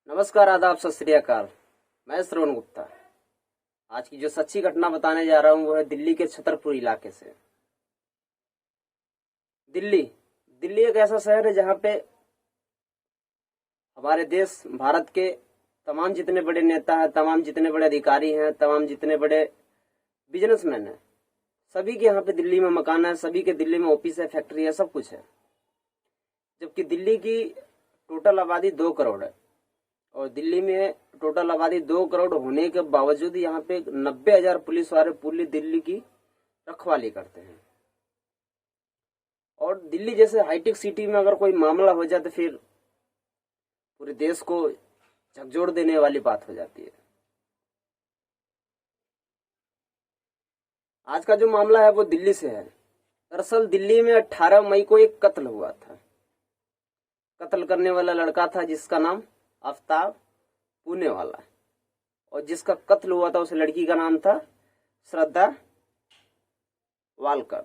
नमस्कार, आदाब, सत श्री अकाल। मैं श्रवण गुप्ता। आज की जो सच्ची घटना बताने जा रहा हूं वो है दिल्ली के छतरपुर इलाके से। दिल्ली दिल्ली एक ऐसा शहर है जहां पे हमारे देश भारत के तमाम जितने बड़े नेता हैं, तमाम जितने बड़े अधिकारी हैं, तमाम जितने बड़े बिजनेसमैन हैं, सभी के यहाँ पे दिल्ली में मकान है, सभी के दिल्ली में ऑफिस है, फैक्ट्री है, सब कुछ है। जबकि दिल्ली की टोटल आबादी 2 करोड़ है और दिल्ली में टोटल आबादी 2 करोड़ होने के बावजूद यहाँ पे 90,000 पुलिस वाले पूरी दिल्ली की रखवाली करते हैं। और दिल्ली जैसे हाईटेक सिटी में अगर कोई मामला हो जाए तो फिर पूरे देश को झकझोर देने वाली बात हो जाती है। आज का जो मामला है वो दिल्ली से है। दरअसल दिल्ली में 18 मई को एक कत्ल हुआ था। कत्ल करने वाला लड़का था जिसका नाम आफ्ताब पूनेवाला, और जिसका कत्ल हुआ था उस लड़की का नाम था श्रद्धा वालकर।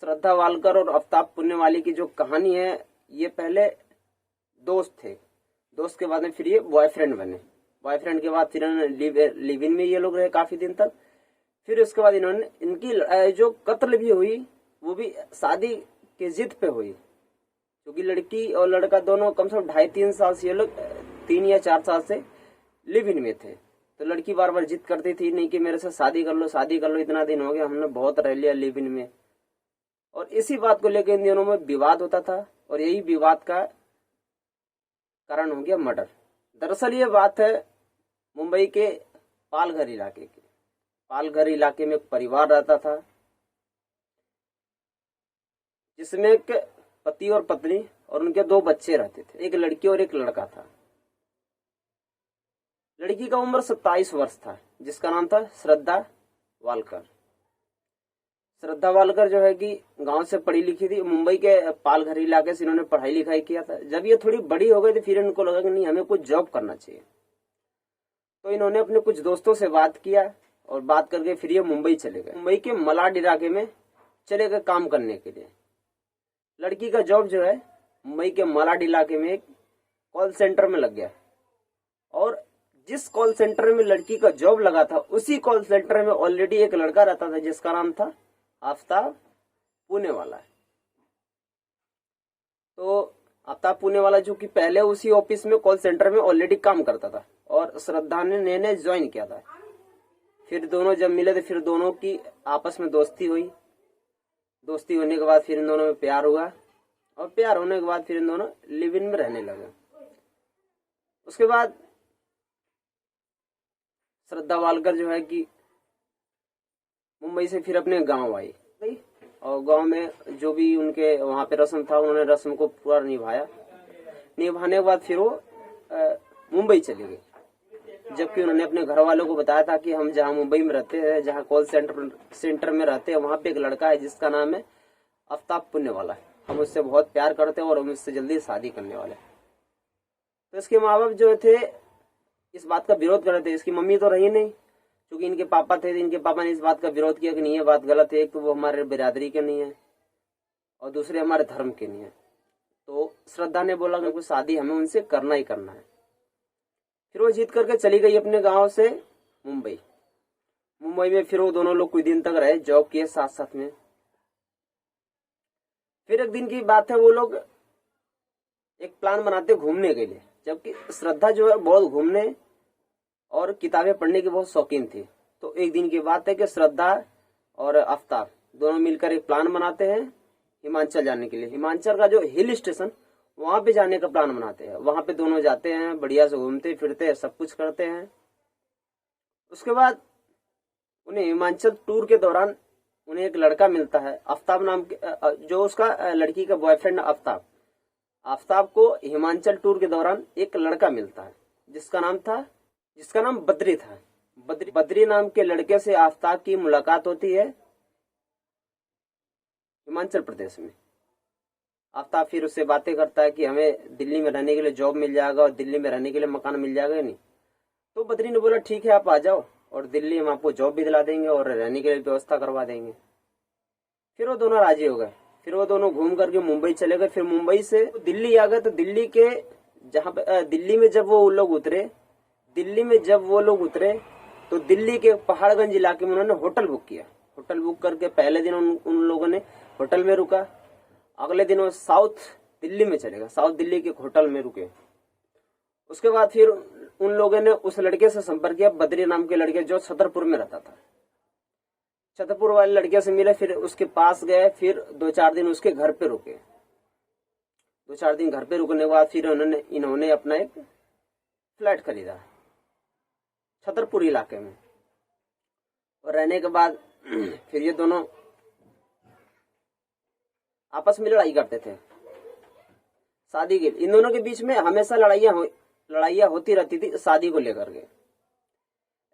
श्रद्धा वालकर और आफ्ताब पूनेवाली की जो कहानी है, ये पहले दोस्त थे, दोस्त के बाद में फिर ये बॉयफ्रेंड बने, बॉयफ्रेंड के बाद फिर लिव इन में ये लोग रहे काफी दिन तक। फिर उसके बाद इन्होंने इनकी जो कत्ल भी हुई वो भी शादी के जिद पे हुई, क्योंकि लड़की और लड़का दोनों कम से कम 2.5-3 साल से, ये लोग 3 या 4 साल से लिव इन में थे। तो लड़की बार बार जिद करती थी, नहीं कि मेरे से शादी कर लो, शादी कर लो, इतना दिन हो गया, हमने बहुत रह लिया लिव इन में। और इसी बात को लेकर इन दिनों में विवाद होता था और यही विवाद का कारण हो गया मर्डर। दरअसल ये बात है मुंबई के पालघर इलाके की। पालघर इलाके में एक परिवार रहता था जिसमें एक पति और पत्नी और उनके 2 बच्चे रहते थे, एक लड़की और एक लड़का था। लड़की का उम्र 27 वर्ष था, जिसका नाम था श्रद्धा वालकर। श्रद्धा वालकर जो है कि गांव से पढ़ी लिखी थी, मुंबई के पालघर इलाके से इन्होंने पढ़ाई लिखाई किया था। जब ये थोड़ी बड़ी हो गई थी फिर इनको लगा कि नहीं, हमें कुछ जॉब करना चाहिए। तो इन्होंने अपने कुछ दोस्तों से बात किया और बात करके फिर ये मुंबई चले गए। मुंबई के मलाड इलाके में चले गए काम करने के लिए। लड़की का जॉब जो है मुंबई के मलाड इलाके में एक कॉल सेंटर में लग गया, और जिस कॉल सेंटर में लड़की का जॉब लगा था उसी कॉल सेंटर में ऑलरेडी एक लड़का रहता था जिसका नाम था आफ्ताब पूनेवाला। तो आफ्ताब पूनेवाला जो कि पहले उसी ऑफिस में कॉल सेंटर में ऑलरेडी काम करता था और श्रद्धा ने नए ज्वाइन किया था। फिर दोनों जब मिले तो फिर दोनों की आपस में दोस्ती हुई। दोस्ती होने के बाद फिर इन दोनों में प्यार हुआ और प्यार होने के बाद फिर इन दोनों लिव इन में रहने लगे। उसके बाद श्रद्धा वालकर जो है कि मुंबई से फिर अपने गांव आई और गांव में जो भी उनके वहां पे रस्म था उन्होंने रस्म को पूरा निभाया। निभाने के बाद फिर वो मुंबई चली गई, जबकि उन्होंने अपने घर वालों को बताया था कि हम जहां मुंबई में रहते हैं, जहां कॉल सेंटर में रहते हैं, वहां पे एक लड़का है जिसका नाम है आफ्ताब पूनेवाला। हम उससे बहुत प्यार करते हैं और हम उससे जल्दी शादी करने वाले। तो इसके माँ बाप जो थे इस बात का विरोध कर रहे थे। इसकी मम्मी तो रही नहीं, क्योंकि इनके पापा थे। इनके पापा ने इस बात का विरोध किया कि नहीं, ये बात गलत है, एक तो वो हमारे बिरादरी के नहीं है और दूसरे हमारे धर्म के नहीं है। तो श्रद्धा ने बोला कि शादी हमें उनसे करना ही करना है। फिर वो जीत करके चली गई अपने गांव से मुंबई। मुंबई में फिर वो दोनों लोग कुछ दिन तक रहे, जॉब किए साथ साथ में। फिर एक दिन की बात है, वो लोग एक प्लान बनाते घूमने के लिए, जबकि श्रद्धा जो है बहुत घूमने और किताबें पढ़ने की बहुत शौकीन थी। तो एक दिन की बात है कि श्रद्धा और आफ्ताब दोनों मिलकर एक प्लान बनाते हैं हिमाचल जाने के लिए। हिमाचल का जो हिल स्टेशन, वहां पे जाने का प्लान बनाते हैं। वहां पे दोनों जाते हैं, बढ़िया से घूमते फिरते हैं, सब कुछ करते हैं। उसके बाद उन्हें हिमाचल टूर के दौरान उन्हें एक लड़का मिलता है आफ्ताब नाम के, जो उसका लड़की का बॉयफ्रेंड आफ्ताब। आफ्ताब को हिमाचल टूर के दौरान एक लड़का मिलता है जिसका नाम बद्री था। बद्री नाम के लड़के से आफ्ताब की मुलाकात होती है हिमाचल प्रदेश में। आफ्ताब फिर उससे बातें करता है कि हमें दिल्ली में रहने के लिए जॉब मिल जाएगा और दिल्ली में रहने के लिए मकान मिल जाएगा। नहीं तो बद्री ने बोला ठीक है, आप आ जाओ और दिल्ली हम आपको जॉब भी दिला देंगे और रहने के लिए व्यवस्था करवा देंगे। फिर वो दोनों राजी हो गए। फिर वो दोनों घूम करके मुंबई चले गए। फिर मुंबई से दिल्ली आ गए। तो दिल्ली के जहाँ पे दिल्ली में जब वो लोग उतरे, तो दिल्ली के पहाड़गंज इलाके में उन्होंने होटल बुक किया। होटल बुक करके पहले दिन उन लोगों ने होटल में रुका। अगले दिन वो साउथ दिल्ली में चलेगा, साउथ दिल्ली के होटल में रुके। उसके बाद फिर उन लोगों ने उस लड़के से संपर्क किया, बद्री नाम के लड़के जो छतरपुर में रहता था। छतरपुर वाले लड़के से मिले, फिर उसके पास गए, फिर 2-4 दिन उसके घर पे रुके। 2-4 दिन घर पे रुकने के बाद फिर इन्होंने अपना एक फ्लैट खरीदा छतरपुर इलाके में। और रहने के बाद फिर ये दोनों आपस में लड़ाई करते थे शादी के। इन दोनों के बीच में हमेशा लड़ाइयाँ होती रहती थी शादी को लेकर के।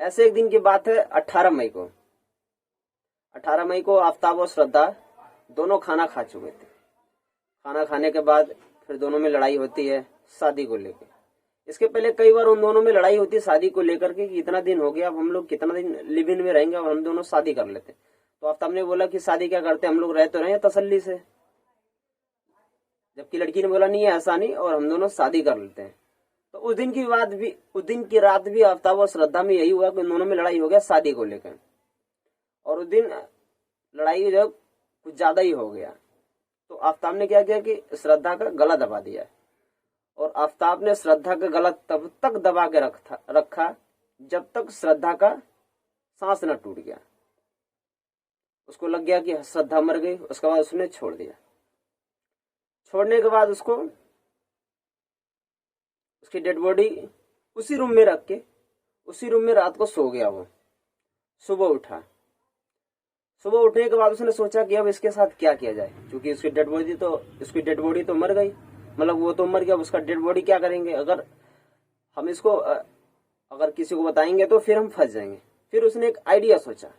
ऐसे एक दिन की बात है, 18 मई को आफ्ताब और श्रद्धा दोनों खाना खा चुके थे। खाना खाने के बाद फिर दोनों में लड़ाई होती है शादी को लेकर। इसके पहले कई बार उन दोनों में लड़ाई होती है शादी को लेकर के कि इतना दिन हो गया, अब हम लोग कितना दिन लिव इन में रहेंगे और हम दोनों शादी कर लेते। तो आफ्ताब ने बोला कि शादी क्या करते, हम लोग रह तो रहे तसल्ली से। जबकि लड़की ने बोला नहीं है ऐसा नहीं, और हम दोनों शादी कर लेते हैं। तो उस दिन की रात भी आफ्ताब और श्रद्धा में यही हुआ कि उन दोनों में लड़ाई हो गया शादी को लेकर। और उस दिन लड़ाई जो कुछ ज्यादा ही हो गया। तो आफ्ताब ने क्या किया कि श्रद्धा का गला दबा दिया, और आफ्ताब ने श्रद्धा का गला तब तक दबा के रखा जब तक श्रद्धा का सांस न टूट गया। उसको लग गया कि श्रद्धा मर गई। उसके बाद उसने छोड़ दिया। छोड़ने के बाद उसकी डेड बॉडी उसी रूम में रख के उसी रूम में रात को सो गया वो। सुबह सुबह उठने के बाद उसने सोचा कि अब इसके साथ क्या किया जाए, क्योंकि उसकी डेड बॉडी तो मर गई, मतलब वो तो मर गया, उसका डेड बॉडी क्या करेंगे। अगर हम इसको अगर किसी को बताएंगे तो फिर हम फंस जाएंगे। फिर उसने एक आइडिया सोचा।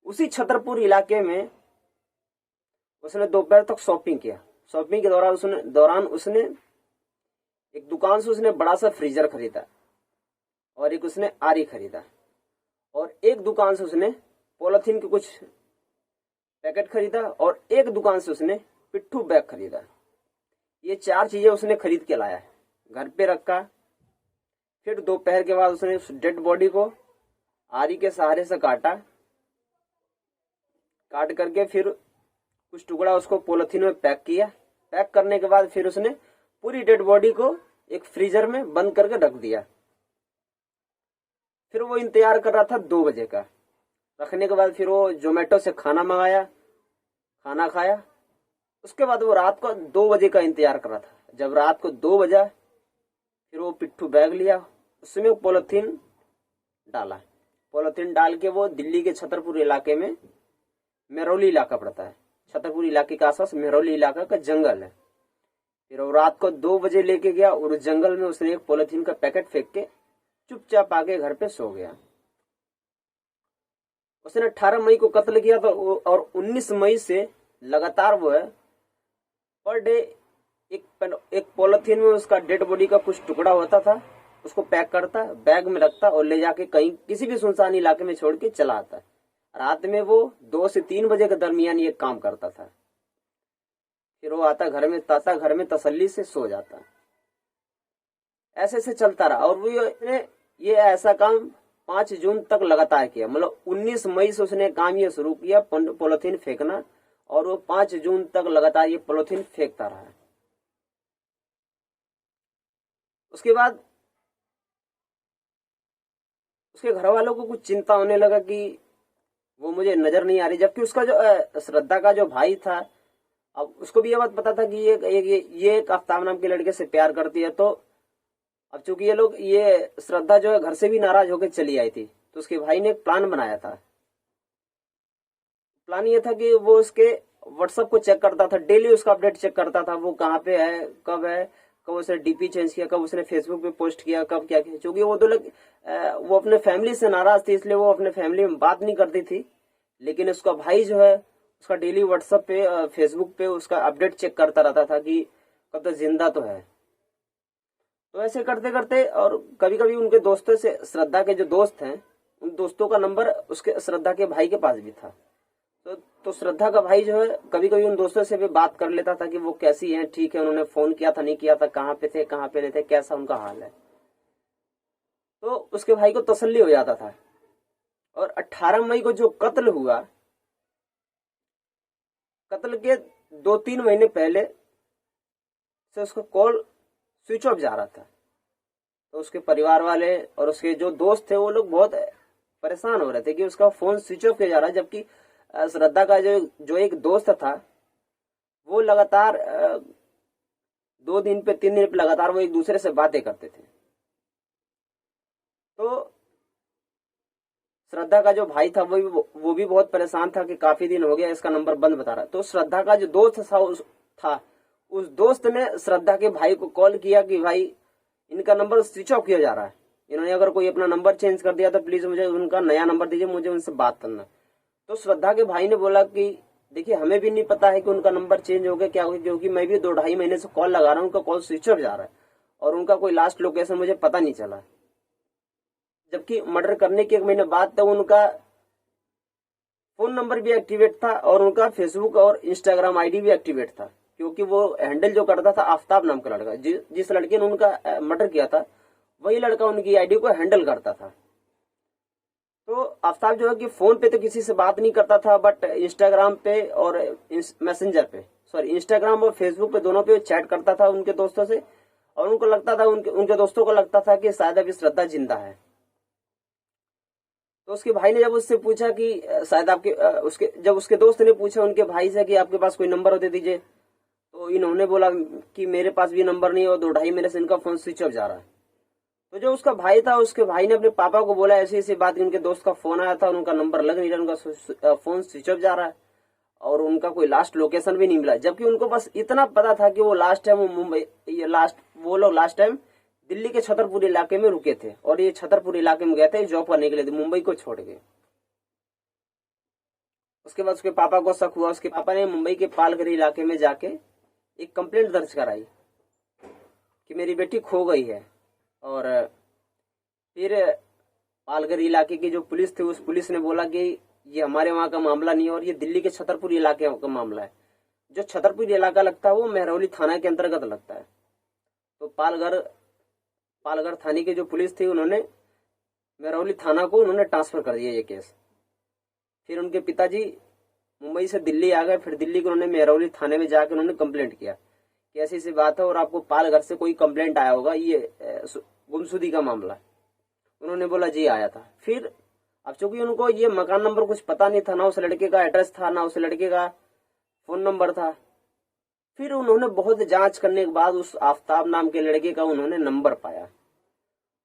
उसी छतरपुर इलाके में उसने दोपहर तक शॉपिंग किया। शॉपिंग के दौरान उसने एक दुकान से उसने बड़ा सा फ्रीजर खरीदा, और एक उसने आरी खरीदा, और एक दुकान से उसने पॉलिथीन के कुछ पैकेट खरीदा, और एक दुकान से उसने पिट्ठू बैग खरीदा। ये 4 चीजें उसने खरीद के लाया, घर पे रखा। फिर दोपहर के बाद उसने उस डेड बॉडी को आरी के सहारे से काट करके फिर कुछ टुकड़ा उसको पॉलिथीन में पैक किया। पैक करने के बाद फिर उसने पूरी डेड बॉडी को एक फ्रीजर में बंद करके रख दिया। फिर वो इंतजार कर रहा था 2 बजे का। रखने के बाद फिर वो जोमेटो से खाना मंगाया, खाना खाया। उसके बाद वो रात को 2 बजे का इंतजार कर रहा था। जब रात को 2 बजा, फिर वो पिट्ठू बैग लिया, उसमें पॉलिथीन डाला। पॉलिथीन डाल के वो दिल्ली के छतरपुर इलाके में, मेहरौली इलाका पड़ता है, छतरपुर इलाके के आसपास मेहरौली इलाका का जंगल है। फिर वो रात को 2 बजे लेके गया, और उस जंगल में उसने एक पॉलिथीन का पैकेट फेंक के चुपचाप आके घर पे सो गया। उसने 18 मई को कत्ल किया था, और 19 मई से लगातार वो है पर डे एक पॉलिथीन में उसका डेड बॉडी का कुछ टुकड़ा होता था, उसको पैक करता, बैग में रखता, और ले जाके कहीं किसी भी सुनसान इलाके में छोड़ के चला आता। रात में वो 2 से 3 बजे के दरमियान ये काम करता था। फिर वो आता घर में तसल्ली से सो जाता। ऐसे ऐसे चलता रहा, और वो ये ऐसा काम 5 जून तक लगातार किया। मतलब 19 मई से उसने काम ये शुरू किया, पॉलिथीन फेंकना, और वो 5 जून तक लगातार ये पॉलिथीन फेंकता रहा। उसके बाद उसके घर वालों को कुछ चिंता होने लगा कि वो मुझे नजर नहीं आ रही। जबकि उसका जो श्रद्धा का जो भाई था, अब उसको भी ये बात पता था कि ये एक आफ्ताब नाम के लड़के से प्यार करती है। तो अब चूंकि ये श्रद्धा जो है घर से भी नाराज होकर चली आई थी, तो उसके भाई ने एक प्लान बनाया था। प्लान ये था कि वो उसके व्हाट्सएप को चेक करता था, डेली उसका अपडेट चेक करता था, वो कहाँ पे है, कब उसने डीपी चेंज किया, कब उसने फेसबुक पे पोस्ट किया, कब क्या किया। क्योंकि वो तो वो अपने फैमिली से नाराज थी, इसलिए वो अपने फैमिली में बात नहीं करती थी। लेकिन उसका भाई जो है उसका डेली व्हाट्सएप पे, फेसबुक पे उसका अपडेट चेक करता रहता था कि कब तक जिंदा तो है। तो ऐसे करते करते, और कभी कभी उनके दोस्तों से, श्रद्धा के जो दोस्त हैं, उन दोस्तों का नंबर उसके श्रद्धा के भाई के पास भी था। तो श्रद्धा का भाई जो है कभी कभी उन दोस्तों से भी बात कर लेता था कि वो कैसी हैं, ठीक है, उन्होंने फोन किया था नहीं किया था, कहाँ पे थे कहाँ पे नहीं थे, कैसा उनका हाल है। तो उसके भाई को तसल्ली हो जाता था। और 18 मई को जो कत्ल हुआ, कत्ल के 2-3 महीने पहले से उसका कॉल स्विच ऑफ जा रहा था। तो उसके परिवार वाले और उसके जो दोस्त थे वो लोग बहुत परेशान हो रहे थे कि उसका फोन स्विच ऑफ किया जा रहा है, जबकि श्रद्धा का जो एक दोस्त था वो लगातार 2 दिन पे 3 दिन पे लगातार वो एक दूसरे से बातें करते थे। तो श्रद्धा का जो भाई था वो भी बहुत परेशान था कि काफी दिन हो गया इसका नंबर बंद बता रहा। तो श्रद्धा का जो दोस्त था उस दोस्त ने श्रद्धा के भाई को कॉल किया कि भाई इनका नंबर स्विच ऑफ किया जा रहा है, इन्होंने अगर कोई अपना नंबर चेंज कर दिया तो प्लीज मुझे उनका नया नंबर दीजिए, मुझे उनसे बात करना। तो श्रद्धा के भाई ने बोला कि देखिए हमें भी नहीं पता है कि उनका नंबर चेंज हो गया क्या हो गया, क्योंकि मैं भी 2-2.5 महीने से कॉल लगा रहा हूँ, उनका कॉल स्विच ऑफ जा रहा है और उनका कोई लास्ट लोकेशन मुझे पता नहीं चला। जबकि मर्डर करने के 1 महीने बाद तक उनका फोन नंबर भी एक्टिवेट था और उनका फेसबुक और इंस्टाग्राम आईडी भी एक्टिवेट था, क्योंकि वो हैंडल जो करता था आफ्ताब नाम का लड़का, जिस लड़के ने उनका मर्डर किया था वही लड़का उनकी आईडी को हैंडल करता था। तो आफ्ताब जो है कि फोन पे तो किसी से बात नहीं करता था, बट इंस्टाग्राम पे और मैसेंजर पे, सॉरी इंस्टाग्राम और फेसबुक पे दोनों पे चैट करता था उनके दोस्तों से। और उनको लगता था उनके दोस्तों को लगता था कि शायद अभी श्रद्धा जिंदा है। तो उसके भाई ने जब उससे पूछा कि शायद जब उसके दोस्त ने पूछा उनके भाई से कि आपके पास कोई नंबर हो दे दीजिए, तो इन्होंने बोला कि मेरे पास भी नंबर नहीं है और 2-2.5 महीने से इनका फोन स्विच ऑफ जा रहा है। तो जो उसका भाई था उसके भाई ने अपने पापा को बोला ऐसी ऐसी बात, उनके दोस्त का फोन आया था, उनका नंबर लग नहीं रहा, उनका फोन स्विच ऑफ जा रहा है और उनका कोई लास्ट लोकेशन भी नहीं मिला। जबकि उनको बस इतना पता था कि वो लास्ट टाइम वो लोग लास्ट टाइम दिल्ली के छतरपुर इलाके में रुके थे और ये छतरपुर इलाके में गए थे जॉब करने के लिए, मुंबई को छोड़ के। उसके बाद उसके पापा को शक हुआ, उसके पापा ने मुंबई के पालघर इलाके में जाके एक कंप्लेंट दर्ज कराई कि मेरी बेटी खो गई है। और फिर पालघर इलाके की जो पुलिस थी उस पुलिस ने बोला कि ये हमारे वहां का मामला नहीं है और ये दिल्ली के छतरपुर इलाके का मामला है। जो छतरपुर इलाका लगता है वो महरौली थाना के अंतर्गत लगता है। तो पालघर थाने की जो पुलिस थी उन्होंने महरौली थाना को उन्होंने ट्रांसफर कर दिया ये केस। फिर उनके पिताजी मुंबई से दिल्ली आ गए, फिर दिल्ली को उन्होंने महरौली थाने में जाकर उन्होंने कंप्लेंट किया कि ऐसी सी बात है और आपको पालघर से कोई कंप्लेंट आया होगा, ये गुमशुदगी का मामला। उन्होंने बोला जी आया था। फिर अब चूंकि उनको ये मकान नंबर कुछ पता नहीं था, ना उस लड़के का एड्रेस था, ना उस लड़के का फोन नंबर था। फिर उन्होंने बहुत जांच करने के बाद उस आफ्ताब नाम के लड़के का उन्होंने नंबर पाया।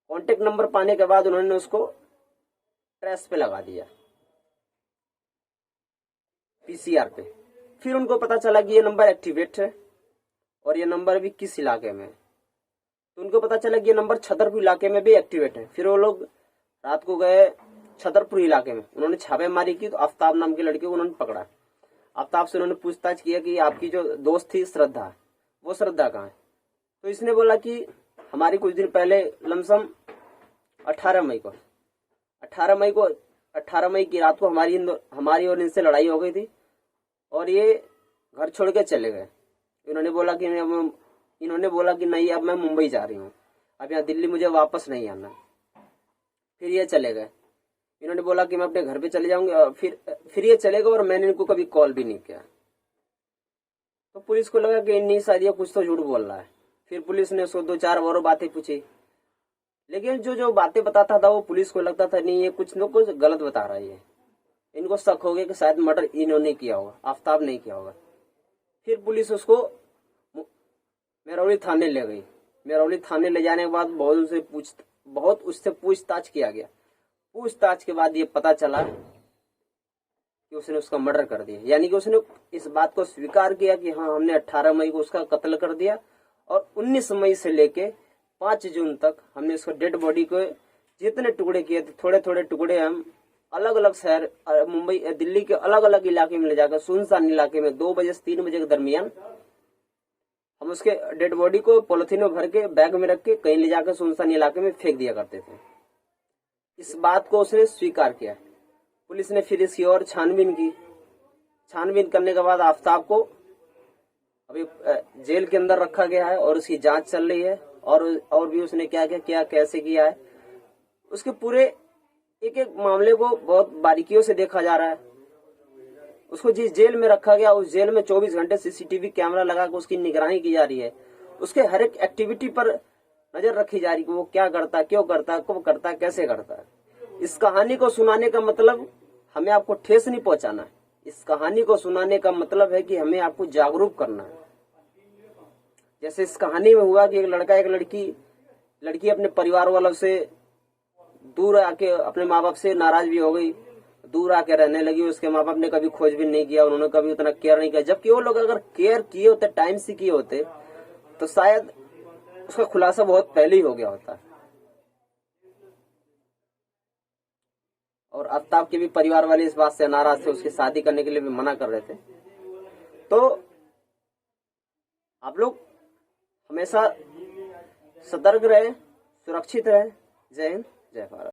कांटेक्ट नंबर पाने के बाद उन्होंने उसको ट्रेस पे लगा दिया, पीसीआर पे। फिर उनको पता चला कि ये नंबर एक्टिवेट है और ये नंबर भी किस इलाके में। तो उनको पता चला कि ये नंबर छतरपुर इलाके में भी एक्टिवेट है। फिर वो लोग रात को गए छतरपुर इलाके में, उन्होंने छापेमारी की तो आफ्ताब नाम के लड़के को उन्होंने पकड़ा। आफ्ताब से उन्होंने पूछताछ किया कि आपकी जो दोस्त थी श्रद्धा, वो श्रद्धा कहाँ है। तो इसने बोला कि हमारी कुछ दिन पहले लमसम 18 मई की रात को हमारी और इनसे लड़ाई हो गई थी और ये घर छोड़ के चले गए। इन्होंने बोला कि नहीं अब मैं मुंबई जा रही हूँ, अब यहाँ दिल्ली मुझे वापस नहीं आना। फिर ये चले गए। इन्होंने बोला कि मैं अपने घर पे चले जाऊंगा, फिर ये चले गए और मैंने इनको कभी कॉल भी नहीं किया। तो पुलिस को लगा कि नहीं शायद ये कुछ तो झूठ बोल रहा है। फिर पुलिस ने उसको 2-4 और बातें पूछी, लेकिन जो बातें बताता था वो पुलिस को लगता था नहीं ये कुछ न कुछ गलत बता रहा है। इनको शक हो गया कि शायद मर्डर इन्होंने किया होगा, आफ्ताब नहीं किया होगा। फिर पुलिस उसको महरौली थाने ले गई। महरौली थाने ले जाने के बाद बहुत उससे पूछताछ किया गया। पूछताछ के बाद ये पता चला कि उसने उसका मर्डर कर दिया, यानी कि उसने इस बात को स्वीकार किया कि हाँ हमने 18 मई को उसका कत्ल कर दिया और 19 मई से लेके 5 जून तक हमने उसको डेड बॉडी को जितने टुकड़े किए थे, थोड़े थोड़े टुकड़े हम अलग अलग शहर मुंबई दिल्ली के अलग अलग इलाके में ले जाकर सुनसान इलाके में 2 बजे से 3 बजे के दरमियान हम उसके डेड बॉडी को पॉलिथीन में भर के बैग में रख के कहीं ले जाकर सुनसान इलाके में फेंक दिया करते थे। इस बात को उसने स्वीकार किया। पुलिस ने फिर इसकी और छानबीन की छानबीन करने के बाद आफ्ताब को अभी जेल के अंदर रखा गया है और उसकी जांच चल रही है, और भी उसने क्या क्या किया, कैसे किया है, उसके पूरे एक एक मामले को बहुत बारीकियों से देखा जा रहा है। उसको जिस जेल में रखा गया उस जेल में 24 घंटे सीसीटीवी कैमरा लगा कर उसकी निगरानी की जा रही है। उसके हर एक एक्टिविटी पर नजर रखी जा रही है कि वो क्या करता है, क्यों करता है, कब करता है, कैसे करता है। इस कहानी को सुनाने का मतलब हमें आपको ठेस नहीं पहुंचाना है। इस कहानी को सुनाने का मतलब है कि हमें आपको जागरूक करना है। जैसे इस कहानी में हुआ कि एक लड़का एक लड़की अपने परिवार वालों से दूर आके अपने माँ बाप से नाराज भी हो गई, दूर आके रहने लगी। उसके माँ बाप ने कभी खोजबीन नहीं किया, उन्होंने कभी उतना केयर नहीं किया। जबकि वो लोग अगर केयर किए होते, टाइम से किए होते, तो शायद उसका खुलासा बहुत पहले ही हो गया होता। और आफ्ताब के भी परिवार वाले इस बात से नाराज थे, उसकी शादी करने के लिए भी मना कर रहे थे। तो आप लोग हमेशा सतर्क रहे, सुरक्षित रहे। जय हिंद, जय भारत।